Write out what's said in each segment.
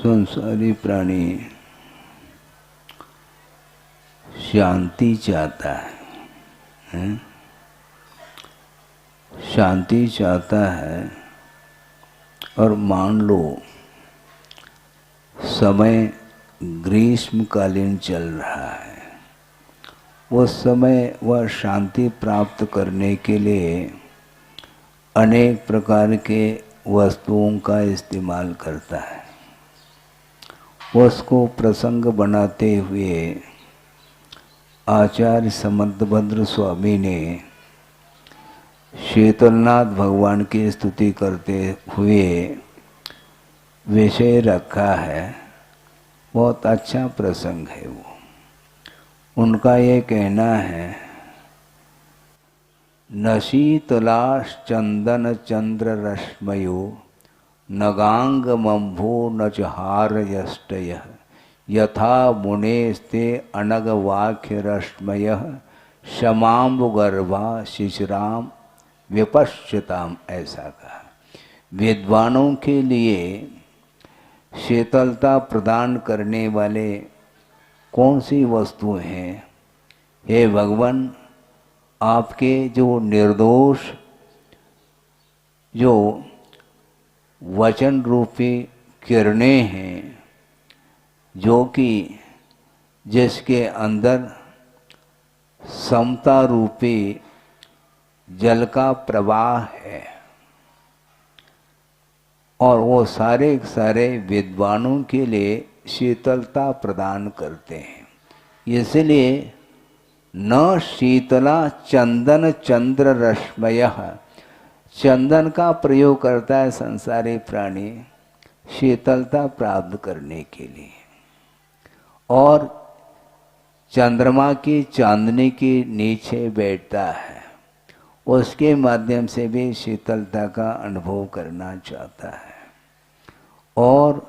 संसारी प्राणी शांति चाहता है, शांति चाहता है। और मान लो समय ग्रीष्मकालीन चल रहा है, उस समय वह शांति प्राप्त करने के लिए अनेक प्रकार के वस्तुओं का इस्तेमाल करता है। उसको प्रसंग बनाते हुए आचार्य समंतभद्र स्वामी ने शीतलनाथ भगवान की स्तुति करते हुए विषय रखा है। बहुत अच्छा प्रसंग है वो। उनका ये कहना है, न शीतलाश चंदन चंद्र रश्मयो नगांग मम्भो न च हारयष्टयः यथा मुनेस्ते अनग वाक्य रश्मयः शमाम्बुगर्भा शिशिराम विपश्यताम। ऐसा कहा। विद्वानों के लिए शीतलता प्रदान करने वाले कौन सी वस्तुएं हैं? हे भगवान, आपके जो निर्दोष जो वचन रूपी किरणें हैं, जो कि जिसके अंदर समता रूपी जल का प्रवाह है, और वो सारे सारे विद्वानों के लिए शीतलता प्रदान करते हैं। इसलिए न शीतला चंदन चंद्र रश्मयः, चंदन का प्रयोग करता है संसारी प्राणी शीतलता प्राप्त करने के लिए, और चंद्रमा की चांदनी के नीचे बैठता है, उसके माध्यम से भी शीतलता का अनुभव करना चाहता है। और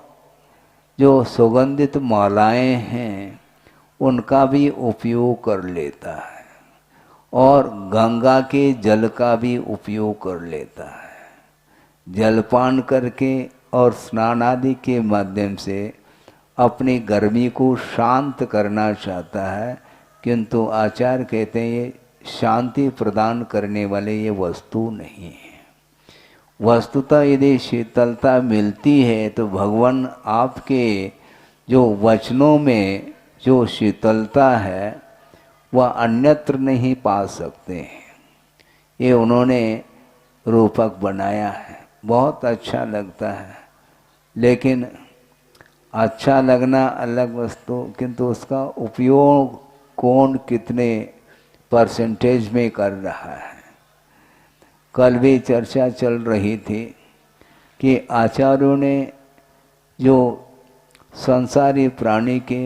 जो सुगंधित मालाएं हैं उनका भी उपयोग कर लेता है, और गंगा के जल का भी उपयोग कर लेता है। जलपान करके और स्नान आदि के माध्यम से अपनी गर्मी को शांत करना चाहता है, किंतु आचार्य कहते हैं ये शांति प्रदान करने वाले ये वस्तु नहीं है। वस्तुतः यदि शीतलता मिलती है तो भगवान आपके जो वचनों में जो शीतलता है वह अन्यत्र नहीं पा सकते हैं। ये उन्होंने रूपक बनाया है, बहुत अच्छा लगता है। लेकिन अच्छा लगना अलग वस्तु, किंतु उसका उपयोग कौन कितने परसेंटेज में कर रहा है। कल भी चर्चा चल रही थी कि आचार्यों ने जो संसारी प्राणी के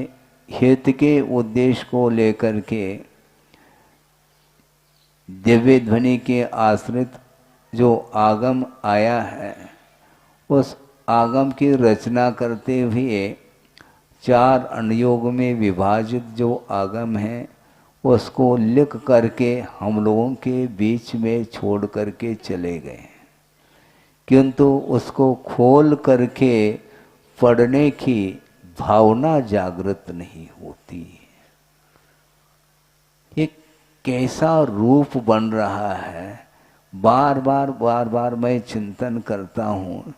हित के उद्देश्य को लेकर के दिव्य ध्वनि के आश्रित जो आगम आया है, उस आगम की रचना करते हुए 4 अनुयोग में विभाजित जो आगम है उसको लिख करके हम लोगों के बीच में छोड़ करके चले गए, किंतु उसको खोल करके पढ़ने की भावना जागृत नहीं होती। ये कैसा रूप बन रहा है, बार बार मैं चिंतन करता हूँ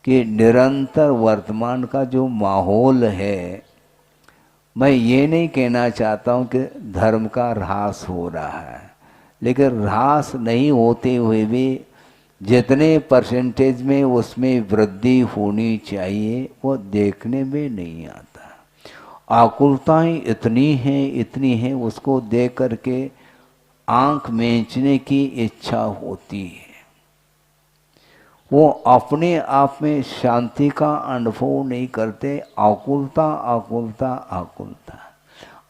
कि निरंतर वर्तमान का जो माहौल है, मैं ये नहीं कहना चाहता हूँ कि धर्म का ह्रास हो रहा है, लेकिन ह्रास नहीं होते हुए भी जितने परसेंटेज में उसमें वृद्धि होनी चाहिए वो देखने में नहीं आता। आकुलताएं इतनी हैं उसको देख करके आंख मींचने की इच्छा होती है। वो अपने आप में शांति का अनुभव नहीं करते, आकुलता।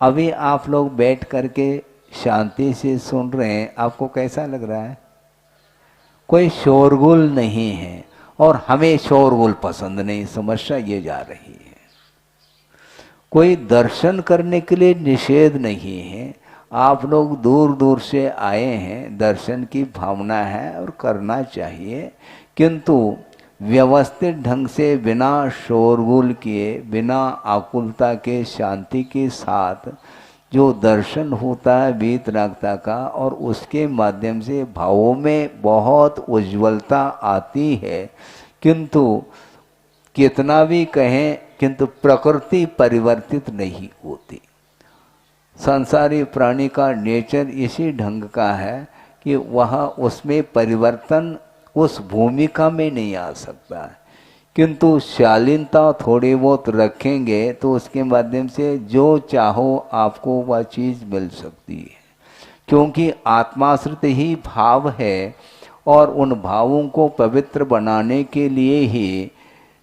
अभी आप लोग बैठ करके शांति से सुन रहे हैं, आपको कैसा लग रहा है? कोई शोरगुल नहीं है, और हमें शोरगुल पसंद नहीं। समस्या ये जा रही है। कोई दर्शन करने के लिए निषेध नहीं है। आप लोग दूर दूर से आए हैं, दर्शन की भावना है और करना चाहिए, किंतु व्यवस्थित ढंग से बिना शोरगुल किए, बिना आकुलता के, शांति के साथ जो दर्शन होता है वीतरागता का, और उसके माध्यम से भावों में बहुत उज्ज्वलता आती है। किंतु कितना भी कहें, किंतु प्रकृति परिवर्तित नहीं होती। संसारी प्राणी का नेचर इसी ढंग का है कि वह उसमें परिवर्तन उस भूमिका में नहीं आ सकता है। किंतु शालीनता थोड़ी बहुत रखेंगे तो उसके माध्यम से जो चाहो आपको वह चीज़ मिल सकती है, क्योंकि आत्माश्रित ही भाव है। और उन भावों को पवित्र बनाने के लिए ही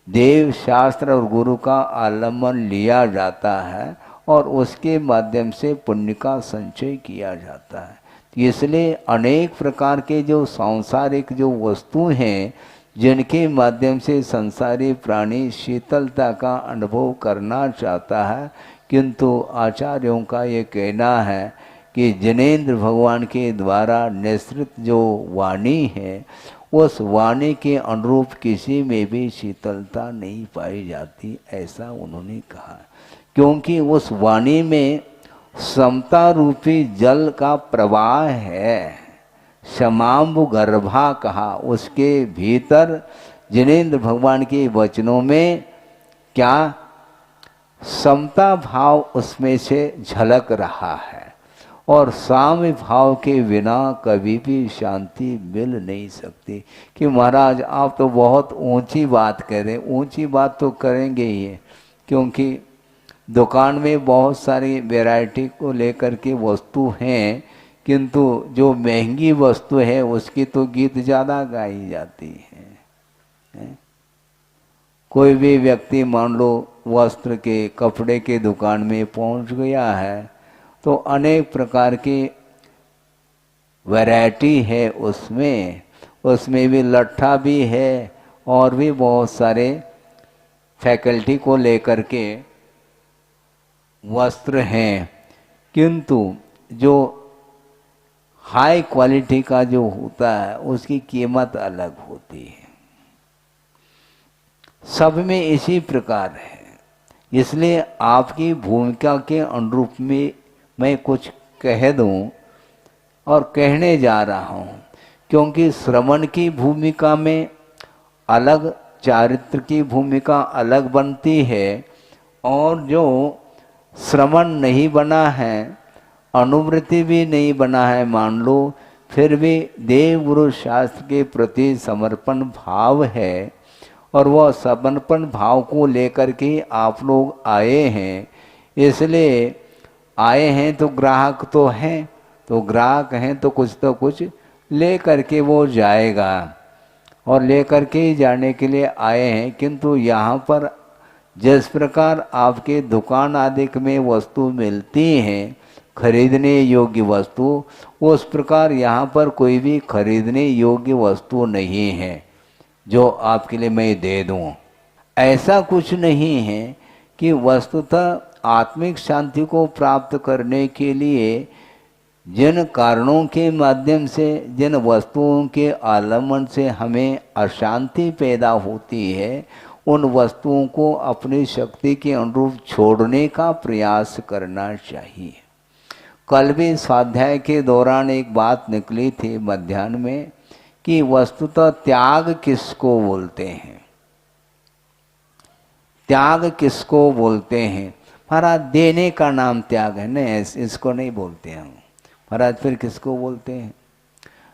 देव शास्त्र और गुरु का आलम्बन लिया जाता है और उसके माध्यम से पुण्य का संचय किया जाता है। इसलिए अनेक प्रकार के जो सांसारिक जो वस्तु हैं, जिनके माध्यम से संसारी प्राणी शीतलता का अनुभव करना चाहता है, किंतु आचार्यों का ये कहना है कि जिनेंद्र भगवान के द्वारा निःसृत जो वाणी है, उस वाणी के अनुरूप किसी में भी शीतलता नहीं पाई जाती, ऐसा उन्होंने कहा। क्योंकि उस वाणी में समता रूपी जल का प्रवाह है। क्षमाम्बु गर्भा कहा, उसके भीतर जिनेंद्र भगवान के वचनों में क्या समता भाव उसमें से झलक रहा है। और साम्य भाव के बिना कभी भी शांति मिल नहीं सकती। कि महाराज आप तो बहुत ऊंची बात करें, ऊंची बात तो करेंगे ही, क्योंकि दुकान में बहुत सारी वैरायटी को लेकर के वस्तु हैं, किंतु जो महंगी वस्तु है उसकी तो गीत ज़्यादा गाई जाती है। कोई भी व्यक्ति मान लो वस्त्र के, कपड़े के दुकान में पहुंच गया है तो अनेक प्रकार की वैरायटी है उसमें, उसमें भी लट्ठा भी है और भी बहुत सारे फैकल्टी को लेकर के वस्त्र हैं। किंतु जो हाई क्वालिटी का जो होता है उसकी कीमत अलग होती है। सब में इसी प्रकार है। इसलिए आपकी भूमिका के अनुरूप में मैं कुछ कह दूं और कहने जा रहा हूं, क्योंकि श्रवण की भूमिका में अलग, चारित्र की भूमिका अलग बनती है। और जो श्रवण नहीं बना है, अनुवृत्ति भी नहीं बना है मान लो, फिर भी देव गुरु शास्त्र के प्रति समर्पण भाव है और वह समर्पण भाव को लेकर के आप लोग आए हैं। इसलिए आए हैं तो ग्राहक तो हैं, तो ग्राहक हैं तो कुछ ले करके वो जाएगा और ले करके ही जाने के लिए आए हैं। किंतु यहाँ पर जिस प्रकार आपके दुकान आदि में वस्तु मिलती हैं, खरीदने योग्य वस्तु, उस प्रकार यहाँ पर कोई भी खरीदने योग्य वस्तु नहीं है जो आपके लिए मैं दे दूँ। ऐसा कुछ नहीं है कि वस्तुतः आत्मिक शांति को प्राप्त करने के लिए जिन कारणों के माध्यम से, जिन वस्तुओं के आलम्बन से हमें अशांति पैदा होती है, उन वस्तुओं को अपनी शक्ति के अनुरूप छोड़ने का प्रयास करना चाहिए। कल भी स्वाध्याय के दौरान एक बात निकली थी मध्याह्न में कि वस्तुतः त्याग किसको बोलते हैं, त्याग किसको बोलते हैं। महाराज देने का नाम त्याग है, नहीं इसको नहीं बोलते हम। महाराज फिर किसको बोलते हैं?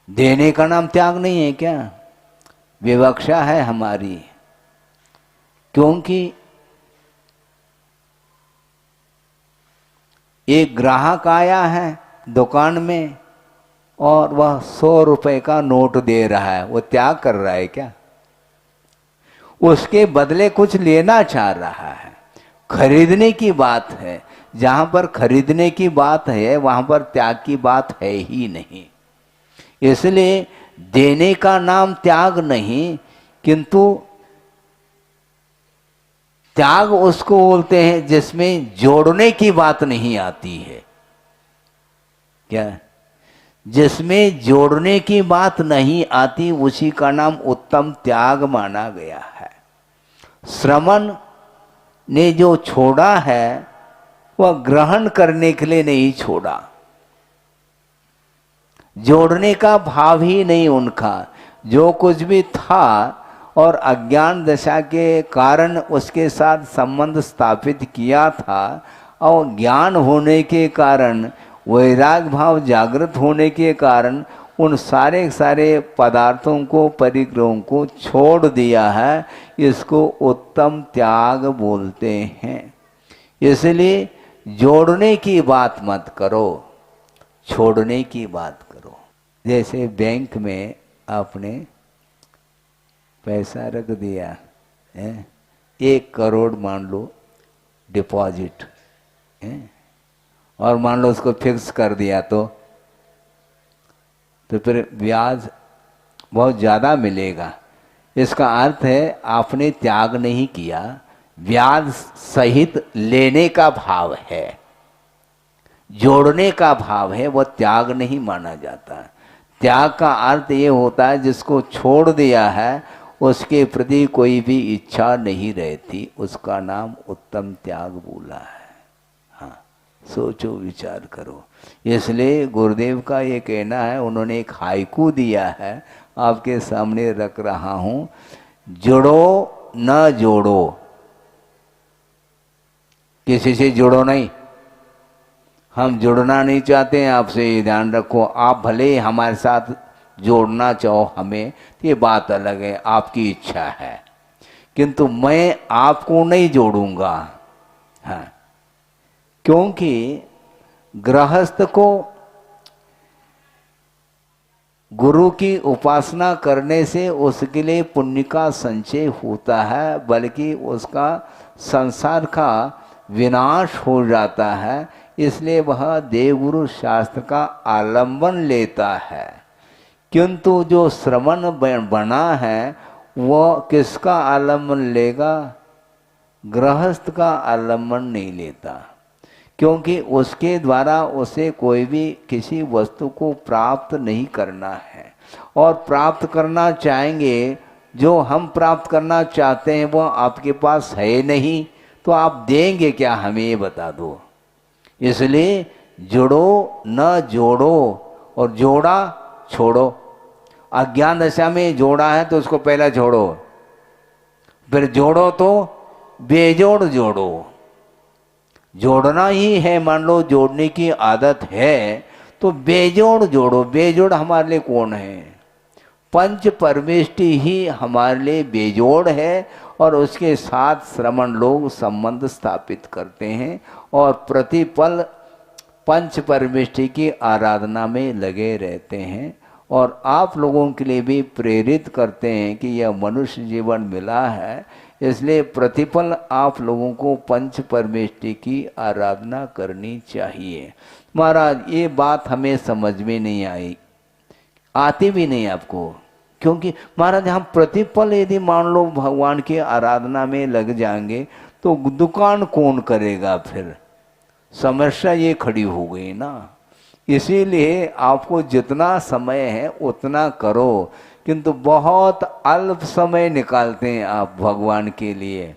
देने का नाम त्याग नहीं है क्या? विवक्षा है हमारी। क्योंकि एक ग्राहक आया है दुकान में और वह 100 रुपए का नोट दे रहा है, वो त्याग कर रहा है क्या? उसके बदले कुछ लेना चाह रहा है। खरीदने की बात है, जहां पर खरीदने की बात है वहां पर त्याग की बात है ही नहीं। इसलिए देने का नाम त्याग नहीं, किंतु त्याग उसको बोलते हैं जिसमें जोड़ने की बात नहीं आती है। क्या? जिसमें जोड़ने की बात नहीं आती उसी का नाम उत्तम त्याग माना गया है। श्रवण ने जो छोड़ा है वह ग्रहण करने के लिए नहीं छोड़ा, जोड़ने का भाव ही नहीं उनका। जो कुछ भी था और अज्ञान दशा के कारण उसके साथ संबंध स्थापित किया था, और ज्ञान होने के कारण, वैराग भाव जागृत होने के कारण उन सारे सारे पदार्थों को, परिग्रहों को छोड़ दिया है। इसको उत्तम त्याग बोलते हैं। इसलिए जोड़ने की बात मत करो, छोड़ने की बात करो। जैसे बैंक में आपने पैसा रख दिया है, 1 करोड़ मान लो डिपॉजिट है, और मान लो उसको फिक्स कर दिया तो फिर ब्याज बहुत ज़्यादा मिलेगा। इसका अर्थ है आपने त्याग नहीं किया, ब्याज सहित लेने का भाव है, जोड़ने का भाव है, वह त्याग नहीं माना जाता। त्याग का अर्थ ये होता है जिसको छोड़ दिया है उसके प्रति कोई भी इच्छा नहीं रहती, उसका नाम उत्तम त्याग बोला है। हाँ, सोचो विचार करो। इसलिए गुरुदेव का ये कहना है, उन्होंने एक हाइकू दिया है, आपके सामने रख रहा हूँ। जुड़ो न जोड़ो, किसी से जुड़ो नहीं। हम जुड़ना नहीं चाहते हैं आपसे, ये ध्यान रखो। आप भले हमारे साथ जोड़ना चाहो हमें, ये बात अलग है, आपकी इच्छा है, किंतु मैं आपको नहीं जोड़ूंगा। हाँ, क्योंकि गृहस्थ को गुरु की उपासना करने से उसके लिए पुण्य का संचय होता है, बल्कि उसका संसार का विनाश हो जाता है। इसलिए वह देवगुरु शास्त्र का आलंबन लेता है। किंतु जो श्रवण बना है वह किसका आलंबन लेगा? गृहस्थ का आलंबन नहीं लेता, क्योंकि उसके द्वारा उसे कोई भी किसी वस्तु को प्राप्त नहीं करना है। और प्राप्त करना चाहेंगे, जो हम प्राप्त करना चाहते हैं वो आपके पास है नहीं, तो आप देंगे क्या, हमें ये बता दो। इसलिए जुड़ो न जोड़ो, और जोड़ा छोड़ो। अज्ञान दशा में जोड़ा है तो उसको पहला छोड़ो, फिर जोड़ो तो बेजोड़ जोड़ो। जोड़ना ही है, मान लो जोड़ने की आदत है तो बेजोड़ जोड़ो। बेजोड़ हमारे लिए कौन है? पंच परमेष्टि ही हमारे लिए बेजोड़ है, और उसके साथ श्रमण लोग संबंध स्थापित करते हैं और प्रतिपल पंच परमेष्टि की आराधना में लगे रहते हैं। और आप लोगों के लिए भी प्रेरित करते हैं कि यह मनुष्य जीवन मिला है, इसलिए प्रतिपल आप लोगों को पंच परमेष्टि की आराधना करनी चाहिए। महाराज, ये बात हमें समझ में नहीं आई, आती भी नहीं आपको, क्योंकि महाराज हम प्रतिपल यदि मान लो भगवान की आराधना में लग जाएंगे तो दुकान कौन करेगा? फिर समस्या ये खड़ी हो गई ना। इसीलिए आपको जितना समय है उतना करो, किंतु बहुत अल्प समय निकालते हैं आप भगवान के लिए।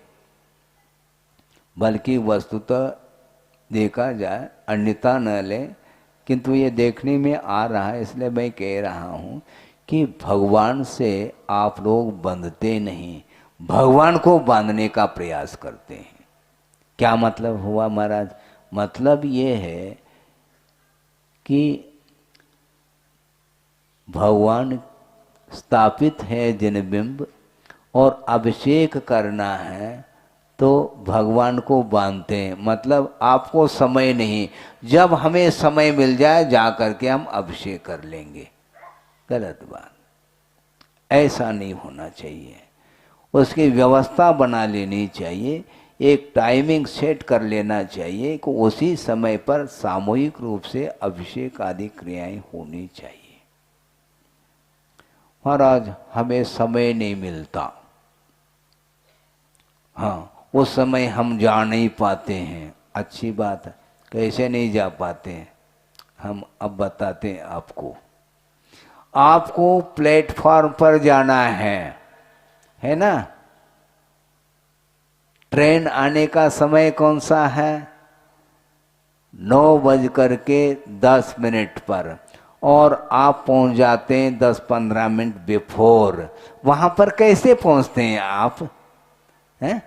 बल्कि वस्तुतः देखा जाए, अन्यथा न ले, किंतु ये देखने में आ रहा है, इसलिए मैं कह रहा हूँ कि भगवान से आप लोग बंधते नहीं, भगवान को बांधने का प्रयास करते हैं। क्या मतलब हुआ महाराज? मतलब ये है कि भगवान स्थापित है जिन बिंब, और अभिषेक करना है तो भगवान को बांधते हैं। मतलब आपको समय नहीं, जब हमें समय मिल जाए जा करके हम अभिषेक कर लेंगे। गलत बात, ऐसा नहीं होना चाहिए। उसकी व्यवस्था बना लेनी चाहिए, एक टाइमिंग सेट कर लेना चाहिए कि उसी समय पर सामूहिक रूप से अभिषेक आदि क्रियाएं होनी चाहिए। महाराज हमें समय नहीं मिलता, हाँ उस समय हम जा नहीं पाते हैं। अच्छी बात है, कैसे नहीं जा पाते हैं? हम अब बताते हैं आपको। आपको प्लेटफॉर्म पर जाना है ना? ट्रेन आने का समय कौन सा है? 9:10 पर, और आप पहुंच जाते हैं 10-15 मिनट बिफोर। वहां पर कैसे पहुंचते हैं आप? हैं?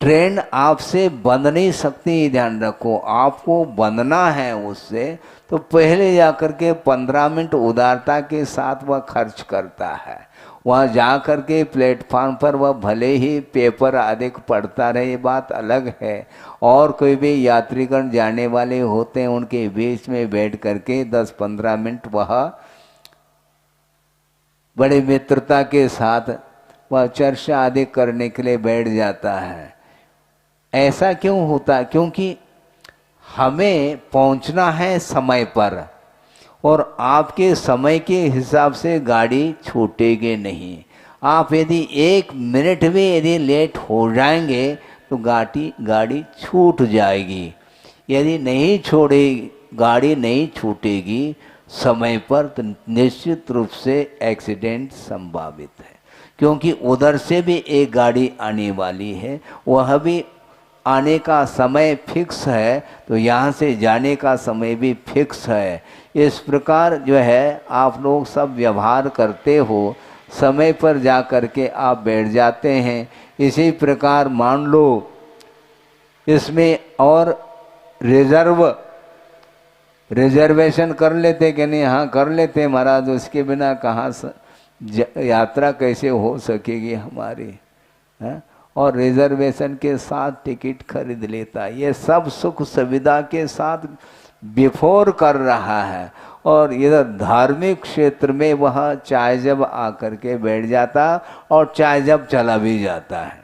ट्रेन आपसे बंध नहीं सकती, ध्यान रखो। आपको बंधना है उससे, तो पहले जाकर के 15 मिनट उदारता के साथ वह खर्च करता है। वहाँ जा कर के प्लेटफार्म पर वह भले ही पेपर अधिक पढ़ता रहे, ये बात अलग है। और कोई भी यात्रीगण जाने वाले होते हैं, उनके बीच में बैठ करके 10-15 मिनट वह बड़े मित्रता के साथ वह चर्चा आदि करने के लिए बैठ जाता है। ऐसा क्यों होता? क्योंकि हमें पहुंचना है समय पर, और आपके समय के हिसाब से गाड़ी छूटेगी नहीं। आप यदि 1 मिनट भी यदि लेट हो जाएंगे तो गाड़ी छूट जाएगी। यदि नहीं छोड़ेगी, गाड़ी नहीं छूटेगी समय पर, तो निश्चित रूप से एक्सीडेंट संभावित है। क्योंकि उधर से भी एक गाड़ी आने वाली है, वह भी आने का समय फिक्स है, तो यहाँ से जाने का समय भी फिक्स है। इस प्रकार जो है आप लोग सब व्यवहार करते हो, समय पर जा कर के आप बैठ जाते हैं। इसी प्रकार मान लो इसमें और रिजर्वेशन कर लेते कि नहीं? हाँ कर लेते महाराज, उसके बिना कहाँ यात्रा कैसे हो सकेगी हमारी, है? और रिजर्वेशन के साथ टिकट खरीद लेता। ये सब सुख सुविधा के साथ बिफोर कर रहा है। और इधर धार्मिक क्षेत्र में वह चाय जब आकर के बैठ जाता और चाय जब चला भी जाता है।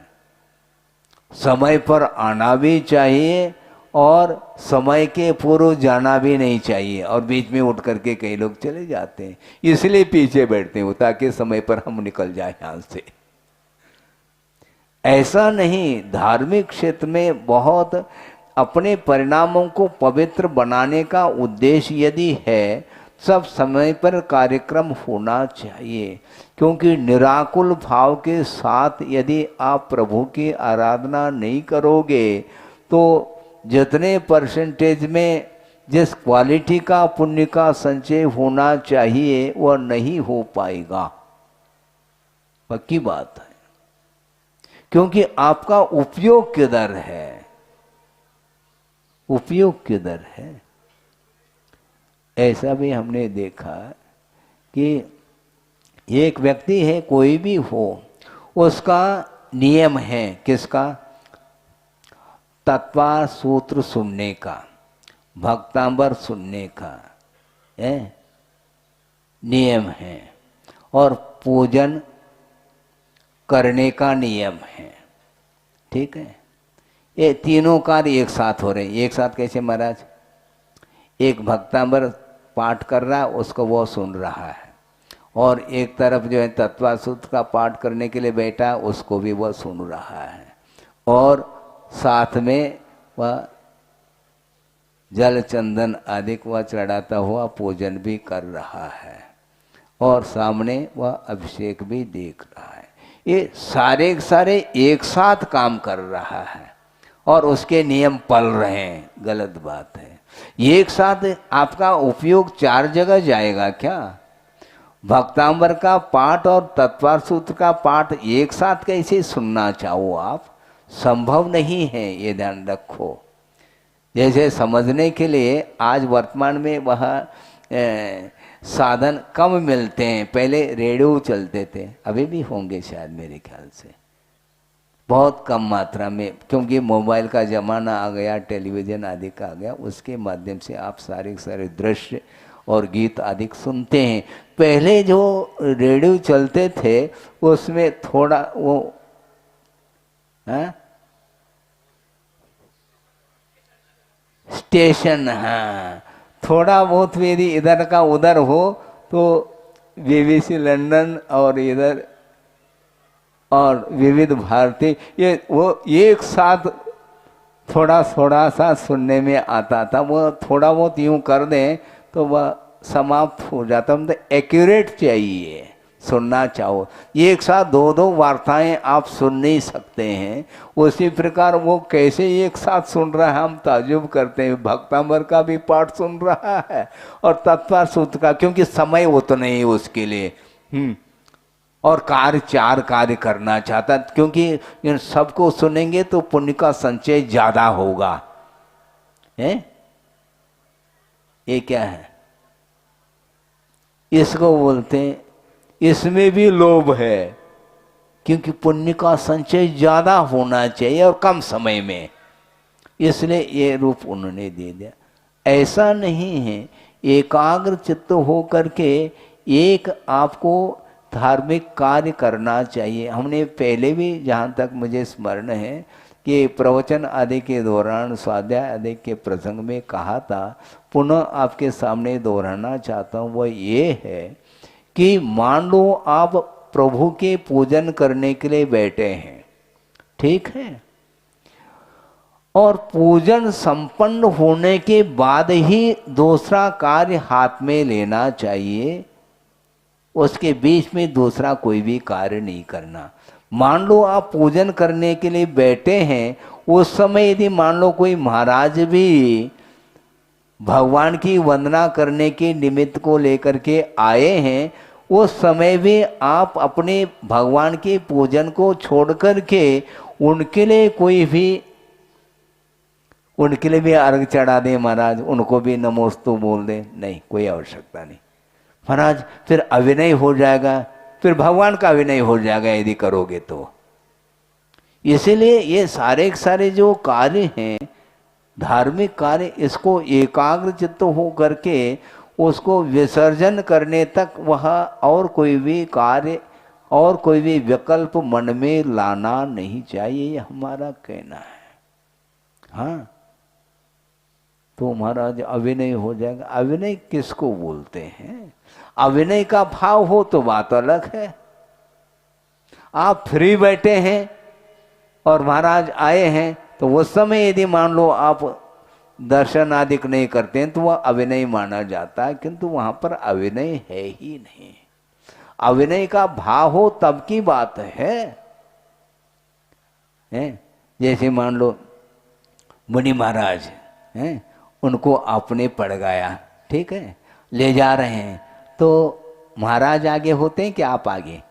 समय पर आना भी चाहिए और समय के पूर्व जाना भी नहीं चाहिए, और बीच में उठ करके कई लोग चले जाते हैं, इसलिए पीछे बैठते हैं ताकि समय पर हम निकल जाए यहाँ से। ऐसा नहीं, धार्मिक क्षेत्र में बहुत अपने परिणामों को पवित्र बनाने का उद्देश्य यदि है, सब समय पर कार्यक्रम होना चाहिए। क्योंकि निराकुल भाव के साथ यदि आप प्रभु की आराधना नहीं करोगे तो जितने परसेंटेज में जिस क्वालिटी का पुण्य का संचय होना चाहिए वह नहीं हो पाएगा, पक्की बात है। क्योंकि आपका उपयोग किधर है? उपयोग किधर है? ऐसा भी हमने देखा कि एक व्यक्ति है, कोई भी हो, उसका नियम है, किसका? तत्वा सूत्र सुनने का, भक्तांबर सुनने का नियम है, और पूजन करने का नियम है। ठीक है, ये तीनों कार्य एक साथ हो रहे हैं। एक साथ कैसे महाराज? एक भक्तांबर पाठ कर रहा है, उसको वो सुन रहा है, और एक तरफ जो है तत्वासूत्र का पाठ करने के लिए बैठा, उसको भी वह सुन रहा है, और साथ में वह जल चंदन आदि वह चढ़ाता हुआ पूजन भी कर रहा है, और सामने वह अभिषेक भी देख रहा है। ये सारे सारे एक साथ काम कर रहा है और उसके नियम पल रहे हैं। गलत बात है। एक साथ आपका उपयोग 4 जगह जाएगा क्या? भक्तांबर का पाठ और तत्वार सूत्र का पाठ एक साथ कैसे सुनना चाहो आप? संभव नहीं है, ये ध्यान रखो। जैसे समझने के लिए आज वर्तमान में वह साधन कम मिलते हैं। पहले रेडियो चलते थे, अभी भी होंगे शायद मेरे ख्याल से, बहुत कम मात्रा में, क्योंकि मोबाइल का ज़माना आ गया, टेलीविज़न आदि का आ गया, उसके माध्यम से आप सारे सारे दृश्य और गीत आदि सुनते हैं। पहले जो रेडियो चलते थे उसमें थोड़ा वो स्टेशन, हाँ, थोड़ा बहुत यदि इधर का उधर हो तो BBC लंदन और इधर और विविध भारती, ये वो एक साथ थोड़ा थोड़ा सा सुनने में आता था, वो थोड़ा बहुत यूं कर दें तो वह समाप्त हो जाता। मतलब एक्यूरेट चाहिए, सुनना चाहो एक साथ दो दो वार्ताएं आप सुन नहीं सकते हैं। उसी प्रकार वो कैसे एक साथ सुन रहा है, हम ताजुब करते हैं। भक्तांबर का भी पाठ सुन रहा है और तत्पर सूत्र का, क्योंकि समय उतना ही उसके लिए। और कार्य चार कार्य करना चाहता, क्योंकि इन सबको सुनेंगे तो पुण्य का संचय ज्यादा होगा। है ये क्या है, इसको बोलते हैं, इसमें भी लोभ है, क्योंकि पुण्य का संचय ज्यादा होना चाहिए और कम समय में, इसलिए ये रूप उन्होंने दे दिया। ऐसा नहीं है, एकाग्र चित्त हो करके एक आपको धार्मिक कार्य करना चाहिए। हमने पहले भी, जहाँ तक मुझे स्मरण है, कि प्रवचन आदि के दौरान, स्वाध्याय आदि के प्रसंग में कहा था, पुनः आपके सामने दोहराना चाहता हूँ। वह ये है कि मान लो आप प्रभु के पूजन करने के लिए बैठे हैं, ठीक है, और पूजन संपन्न होने के बाद ही दूसरा कार्य हाथ में लेना चाहिए, उसके बीच में दूसरा कोई भी कार्य नहीं करना। मान लो आप पूजन करने के लिए बैठे हैं, उस समय यदि मान लो कोई महाराज भी भगवान की वंदना करने के निमित्त को लेकर के आए हैं, उस समय भी आप अपने भगवान के पूजन को छोड़ करके उनके लिए भी अर्घ चढ़ा दें महाराज, उनको भी नमोस्तु बोल दें, नहीं, कोई आवश्यकता नहीं महाराज। फिर अविनय हो जाएगा, फिर भगवान का अविनय हो जाएगा यदि करोगे तो। इसीलिए ये सारे के सारे जो कार्य हैं, धार्मिक कार्य, इसको एकाग्र चित्त हो करके उसको विसर्जन करने तक वह और कोई भी कार्य और कोई भी विकल्प मन में लाना नहीं चाहिए, ये हमारा कहना है। हाँ, तो महाराज अभिनय हो जाएगा। अभिनय किसको बोलते हैं? अभिनय का भाव हो तो बात अलग है। आप फ्री बैठे हैं और महाराज आए हैं, तो उस समय यदि मान लो आप दर्शन आदि नहीं करते हैं तो वह अभिनय माना जाता है, किंतु वहां पर अभिनय है ही नहीं। अभिनय का भाव हो तब की बात है। जैसे मान लो मुनि महाराज हैं, उनको आपने पड़ गया, ठीक है, ले जा रहे हैं, तो महाराज आगे होते हैं कि आप आगे?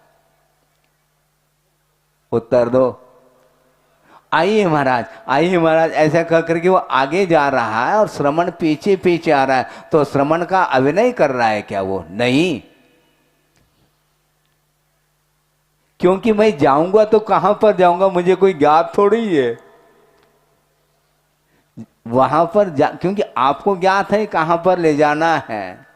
उत्तर दो। आइए महाराज, आइए महाराज, ऐसा कह करके वो आगे जा रहा है और श्रमण पीछे पीछे आ रहा है, तो श्रमण का अभिनय कर रहा है क्या वो? नहीं, क्योंकि मैं जाऊंगा तो कहां पर जाऊंगा, मुझे कोई ज्ञात थोड़ी है वहां पर क्योंकि आपको ज्ञात है कहां पर ले जाना है।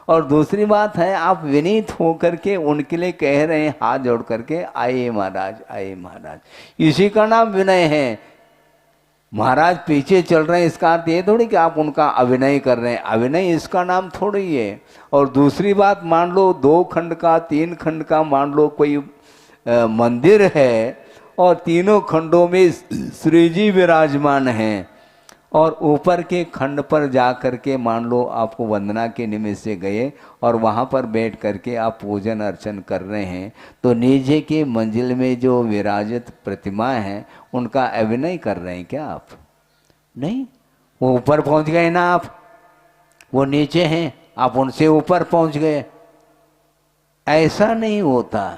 और दूसरी बात है, आप विनीत होकर के उनके लिए कह रहे हैं हाथ जोड़ करके, आइए महाराज, आइए महाराज, इसी का नाम विनय है। महाराज पीछे चल रहे हैं, इसका अर्थ ये थोड़ी कि आप उनका अभिनय कर रहे हैं, अभिनय इसका नाम थोड़ी है। और दूसरी बात, मान लो 2 खंड का 3 खंड का मान लो कोई मंदिर है और तीनों खंडों में श्री जी विराजमान हैं, और ऊपर के खंड पर जा करके मान लो आपको वंदना के निमित्त से गए और वहाँ पर बैठ करके आप पूजन अर्चन कर रहे हैं, तो नीचे के मंजिल में जो विराजित प्रतिमाएं हैं उनका अभिनय कर रहे हैं क्या आप? नहीं, वो ऊपर पहुँच गए ना आप, वो नीचे हैं, आप उनसे ऊपर पहुँच गए। ऐसा नहीं होता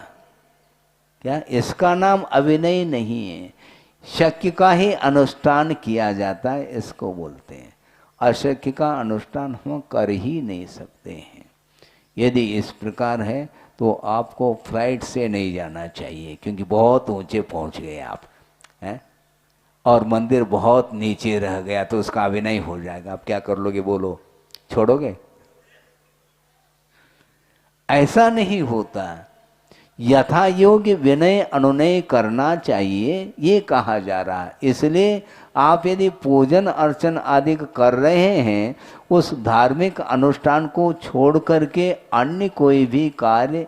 क्या? इसका नाम अभिनय नहीं है, शक्य का ही अनुष्ठान किया जाता है, इसको बोलते हैं। अशक्य का अनुष्ठान हम कर ही नहीं सकते हैं। यदि इस प्रकार है तो आपको फ्लाइट से नहीं जाना चाहिए, क्योंकि बहुत ऊंचे पहुंच गए आप हैं, और मंदिर बहुत नीचे रह गया तो उसका अभिनय हो जाएगा। आप क्या कर लोगे? बोलो, छोड़ोगे? ऐसा नहीं होता। यथा योग्य विनय अनुनय करना चाहिए, ये कहा जा रहा है। इसलिए आप यदि पूजन अर्चन आदि कर रहे हैं, उस धार्मिक अनुष्ठान को छोड़ करके अन्य कोई भी कार्य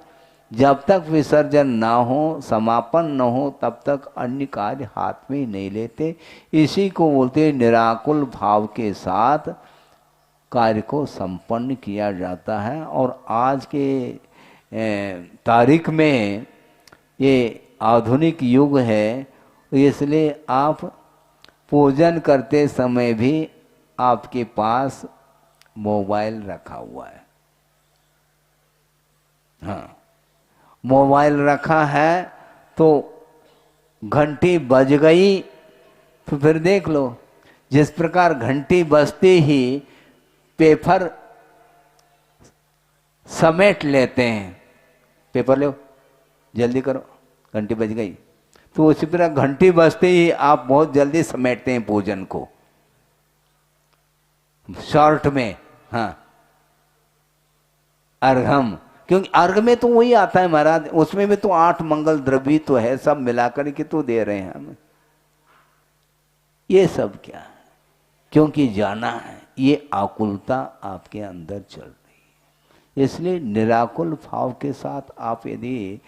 जब तक विसर्जन ना हो, समापन न हो, तब तक अन्य कार्य हाथ में नहीं लेते। इसी को बोलते निराकुल भाव के साथ कार्य को संपन्न किया जाता है। और आज के तारीख में ये आधुनिक युग है, इसलिए आप पूजन करते समय भी आपके पास मोबाइल रखा हुआ है। हाँ, मोबाइल रखा है तो घंटी बज गई तो फिर देख लो, जिस प्रकार घंटी बजते ही पेपर समेट लेते हैं, पेपर लो जल्दी करो घंटी बज गई, तो उसी प्रकार घंटी बजते ही आप बहुत जल्दी समेटते हैं भोजन को शॉर्ट में। हाँ, अर्घम, क्योंकि अर्घ में तो वही आता है महाराज, उसमें भी तो 8 मंगल द्रव्य तो है, सब मिलाकर के तो दे रहे हैं हमें। ये सब क्या है? क्योंकि जाना है, ये आकुलता आपके अंदर चल रही है। इसलिए निराकुल भाव के साथ आप यदि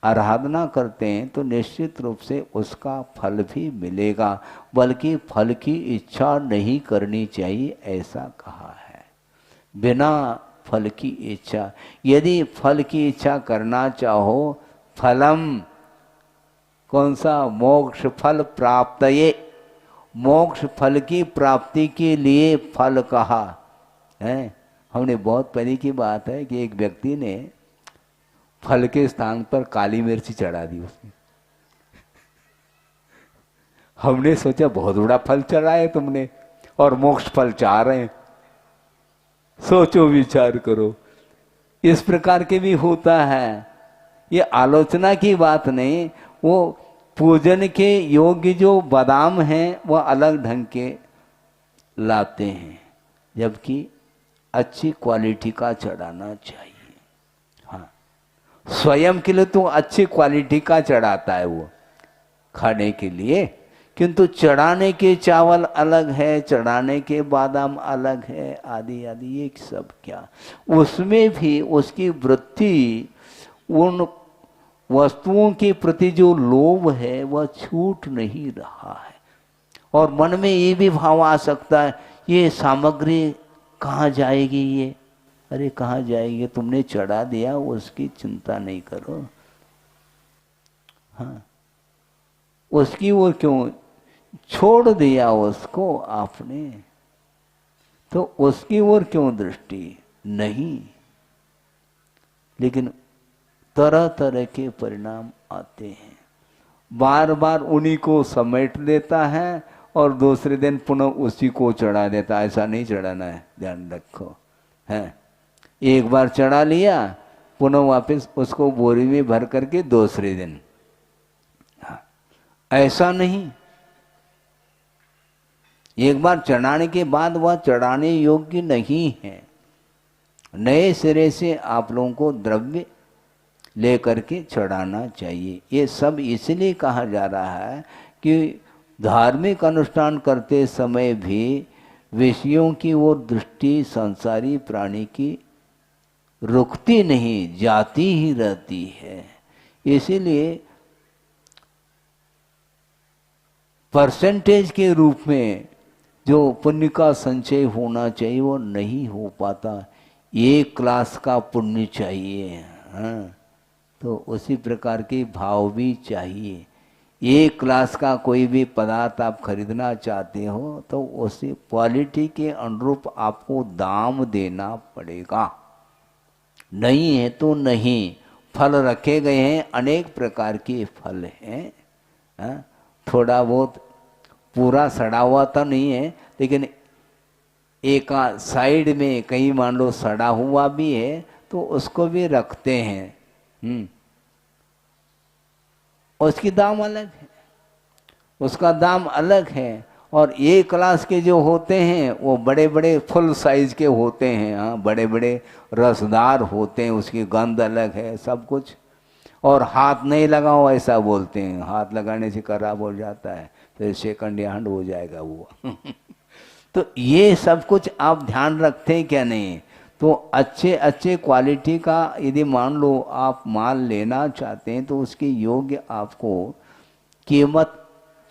आराधना करते हैं तो निश्चित रूप से उसका फल भी मिलेगा, बल्कि फल की इच्छा नहीं करनी चाहिए, ऐसा कहा है। बिना फल की इच्छा, यदि फल की इच्छा करना चाहो, फलम कौन सा? मोक्ष फल प्राप्त, ये मोक्ष फल की प्राप्ति के लिए फल कहा है। हमने बहुत पहले की बात है कि एक व्यक्ति ने फल के स्थान पर काली मिर्ची चढ़ा दी उसने। हमने सोचा बहुत बड़ा फल चढ़ाया तुमने और मोक्ष फल चाह रहे हैं, सोचो विचार करो। इस प्रकार के भी होता है, ये आलोचना की बात नहीं। वो पूजन के योग्य जो बादाम हैं वह अलग ढंग के लाते हैं, जबकि अच्छी क्वालिटी का चढ़ाना चाहिए। हाँ, स्वयं के लिए तो अच्छी क्वालिटी का चढ़ाता है वो खाने के लिए, किंतु चढ़ाने के चावल अलग है, चढ़ाने के बादाम अलग है, आदि आदि, ये सब क्या, उसमें भी उसकी वृत्ति उन वस्तुओं के प्रति जो लोभ है वह छूट नहीं रहा है। और मन में ये भी भाव आ सकता है, ये सामग्री कहाँ जाएगी, ये अरे कहाँ जाएगी, तुमने चढ़ा दिया, उसकी चिंता नहीं करो। हाँ, उसकी वो क्यों छोड़ दिया उसको आपने, तो उसकी ओर क्यों दृष्टि नहीं। लेकिन तरह तरह के परिणाम आते हैं, बार बार उन्हीं को समेट देता है और दूसरे दिन पुनः उसी को चढ़ा देता है। ऐसा नहीं चढ़ाना है, ध्यान रखो। है, एक बार चढ़ा लिया, पुनः वापस उसको बोरी में भर करके दूसरे दिन। हाँ, ऐसा नहीं। एक बार चढ़ाने के बाद वह चढ़ाने योग्य नहीं है। नए सिरे से आप लोगों को द्रव्य लेकर के चढ़ाना चाहिए। ये सब इसलिए कहा जा रहा है कि धार्मिक अनुष्ठान करते समय भी विषयों की ओर दृष्टि संसारी प्राणी की रुकती नहीं, जाती ही रहती है। इसीलिए परसेंटेज के रूप में जो पुण्य का संचय होना चाहिए वो नहीं हो पाता। एक क्लास का पुण्य चाहिए। हाँ, तो उसी प्रकार के भाव भी चाहिए। एक क्लास का कोई भी पदार्थ आप खरीदना चाहते हो तो उसी क्वालिटी के अनुरूप आपको दाम देना पड़ेगा। नहीं है तो नहीं। फल रखे गए हैं, अनेक प्रकार के फल हैं। हाँ? थोड़ा बहुत पूरा सड़ा हुआ तो नहीं है, लेकिन एक साइड में कहीं मान लो सड़ा हुआ भी है तो उसको भी रखते हैं। उसकी दाम अलग है, उसका दाम अलग है। और ये क्लास के जो होते हैं वो बड़े बड़े फुल साइज के होते हैं। हाँ, बड़े बड़े रसदार होते हैं, उसकी गंध अलग है, सब कुछ। और हाथ नहीं लगाओ ऐसा बोलते हैं, हाथ लगाने से खराब हो जाता है, फिर सेकंड हैंड हो जाएगा वो। तो ये सब कुछ आप ध्यान रखते हैं क्या नहीं? तो अच्छे अच्छे क्वालिटी का यदि मान लो आप माल लेना चाहते हैं तो उसके योग्य आपको कीमत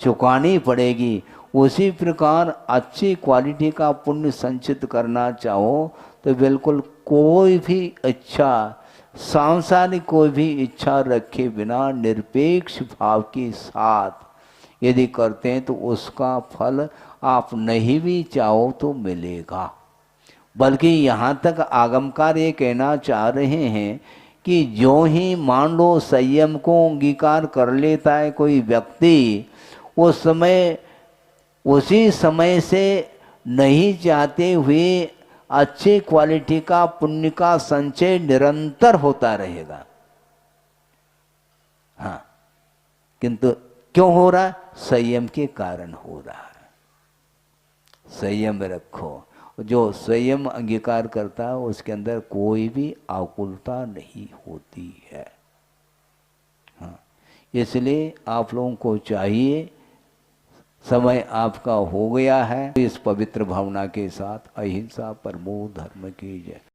चुकानी पड़ेगी। उसी प्रकार अच्छी क्वालिटी का पुण्य संचित करना चाहो तो बिल्कुल कोई भी इच्छा, सांसारिक कोई भी इच्छा रखे बिना निरपेक्ष भाव के साथ यदि करते हैं तो उसका फल आप नहीं भी चाहो तो मिलेगा। बल्कि यहाँ तक आगमकार ये कहना चाह रहे हैं कि जो ही मान लो संयम को अंगीकार कर लेता है कोई व्यक्ति, उस समय उसी समय से नहीं चाहते हुए अच्छे क्वालिटी का पुण्य का संचय निरंतर होता रहेगा। हाँ, किंतु क्यों हो रहा है? संयम के कारण हो रहा है। संयम रखो। जो संयम अंगीकार करता है उसके अंदर कोई भी आकुलता नहीं होती है। हाँ, इसलिए आप लोगों को चाहिए, समय आपका हो गया है, इस पवित्र भावना के साथ अहिंसा परमो धर्म की जय।